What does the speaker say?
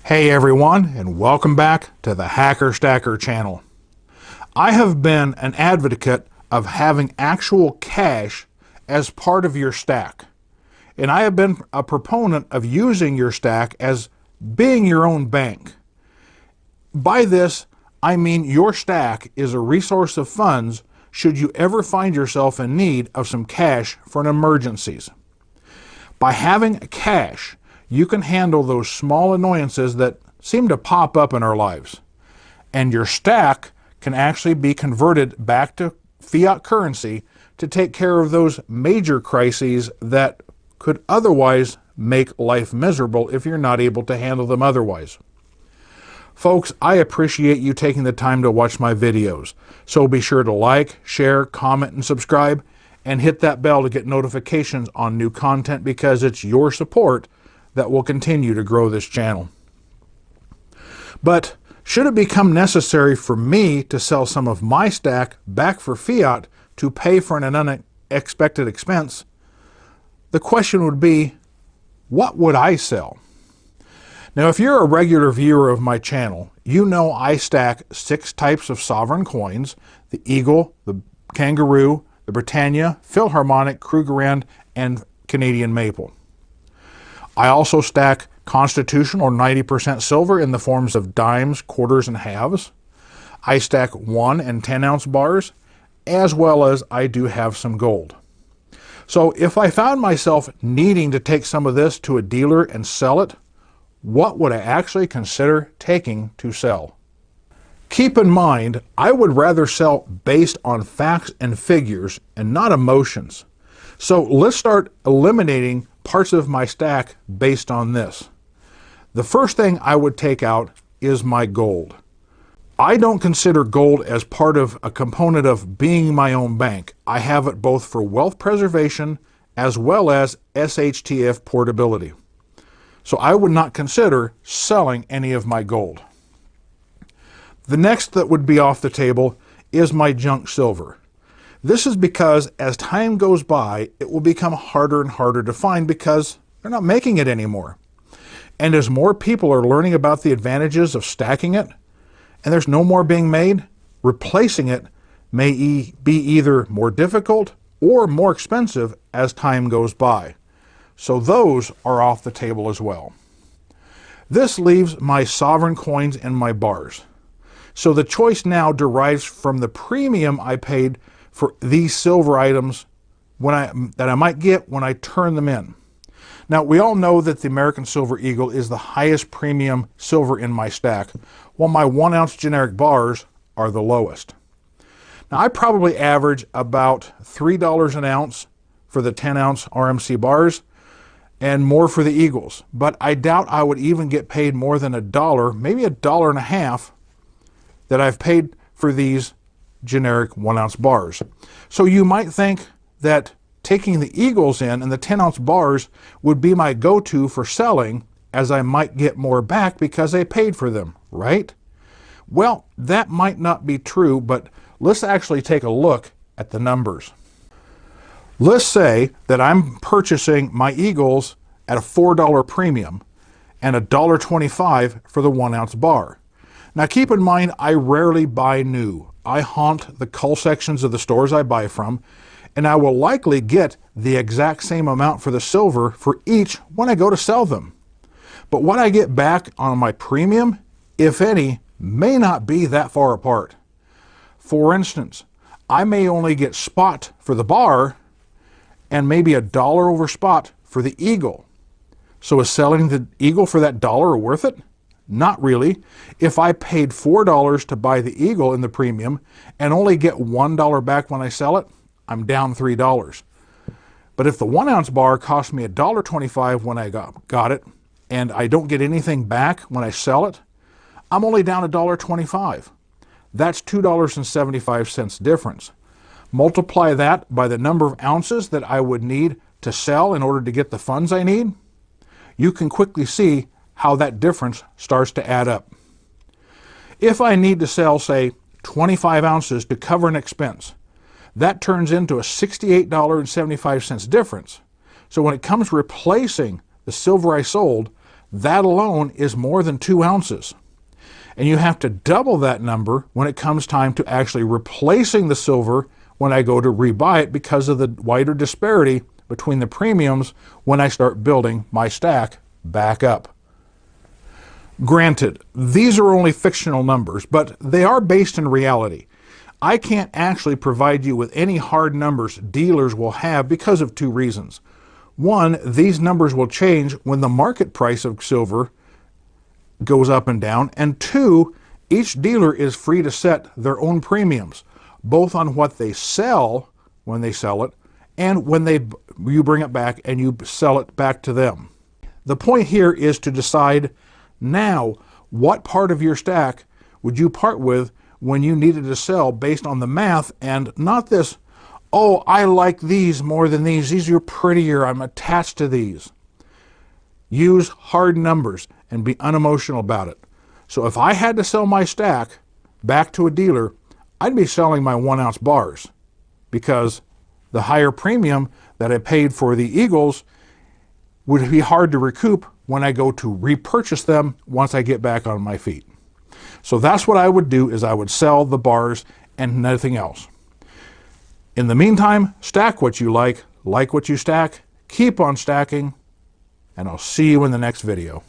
Hey everyone, and welcome back to the Hacker Stacker channel. I have been an advocate of having actual cash as part of your stack. And I have been a proponent of using your stack as being your own bank. By this, I mean your stack is a resource of funds should you ever find yourself in need of some cash for an emergencies. By having cash, you can handle those small annoyances that seem to pop up in our lives. And your stack can actually be converted back to fiat currency to take care of those major crises that could otherwise make life miserable if you're not able to handle them otherwise. Folks, I appreciate you taking the time to watch my videos. So be sure to like, share, comment, and subscribe, and hit that bell to get notifications on new content because it's your support that will continue to grow this channel. But should it become necessary for me to sell some of my stack back for fiat to pay for an unexpected expense, the question would be, what would I sell? Now, if you're a regular viewer of my channel, you know I stack 6 types of sovereign coins: the Eagle, the Kangaroo, the Britannia, Philharmonic, Krugerrand, and Canadian Maple. I also stack Constitution or 90% silver in the forms of dimes, quarters, and halves. I stack 1 and 10 ounce bars, as well as I do have some gold. So if I found myself needing to take some of this to a dealer and sell it, what would I actually consider taking to sell? Keep in mind, I would rather sell based on facts and figures and not emotions. So let's start eliminating parts of my stack based on this. The first thing I would take out is my gold. I don't consider gold as part of a component of being my own bank. I have it both for wealth preservation as well as SHTF portability. So I would not consider selling any of my gold. The next that would be off the table is my junk silver. This is because as time goes by, it will become harder and harder to find because they're not making it anymore. And as more people are learning about the advantages of stacking it, and there's no more being made, replacing it may be either more difficult or more expensive as time goes by. So those are off the table as well. This leaves my sovereign coins and my bars. So the choice now derives from the premium I paid for these silver items that I might get when I turn them in. Now, we all know that the American Silver Eagle is the highest premium silver in my stack, while my 1 ounce generic bars are the lowest. Now, I probably average about $3 an ounce for the 10 ounce RMC bars and more for the Eagles, but I doubt I would even get paid more than $1, maybe $1.50 that I've paid for these generic 1 ounce bars. So you might think that taking the Eagles in and the 10 ounce bars would be my go-to for selling, as I might get more back because I paid for them, right? Well, that might not be true, but let's actually take a look at the numbers. Let's say that I'm purchasing my Eagles at a $4 premium and $1.25 for the 1 ounce bar. Now keep in mind, I rarely buy new. I haunt the cull sections of the stores I buy from, and I will likely get the exact same amount for the silver for each when I go to sell them. But what I get back on my premium, if any, may not be that far apart. For instance, I may only get spot for the bar and maybe $1 over spot for the Eagle. So is selling the Eagle for that $1 worth it? Not really. If I paid $4 to buy the Eagle in the premium and only get $1 back when I sell it, I'm down $3. But if the 1 ounce bar cost me $1.25 when I got it and I don't get anything back when I sell it, I'm only down $1.25. That's $2.75 difference. Multiply that by the number of ounces that I would need to sell in order to get the funds I need. You can quickly see how that difference starts to add up. If I need to sell, say, 25 ounces to cover an expense, that turns into a $68.75 difference. So when it comes to replacing the silver I sold, that alone is more than 2 ounces. And you have to double that number when it comes time to actually replacing the silver when I go to rebuy it, because of the wider disparity between the premiums when I start building my stack back up. Granted, these are only fictional numbers, but they are based in reality. I can't actually provide you with any hard numbers dealers will have because of 2 reasons. One, these numbers will change when the market price of silver goes up and down, and 2, each dealer is free to set their own premiums, both on what they sell when they sell it and when you bring it back and you sell it back to them. The point here is to decide now what part of your stack would you part with when you needed to sell, based on the math, and not this, oh, I like these more than these are prettier, I'm attached to these. Use hard numbers and be unemotional about it. So if I had to sell my stack back to a dealer, I'd be selling my 1 ounce bars, because the higher premium that I paid for the Eagles would be hard to recoup when I go to repurchase them once I get back on my feet. So that's what I would do, is I would sell the bars and nothing else. In the meantime, stack what you like what you stack, keep on stacking, and I'll see you in the next video.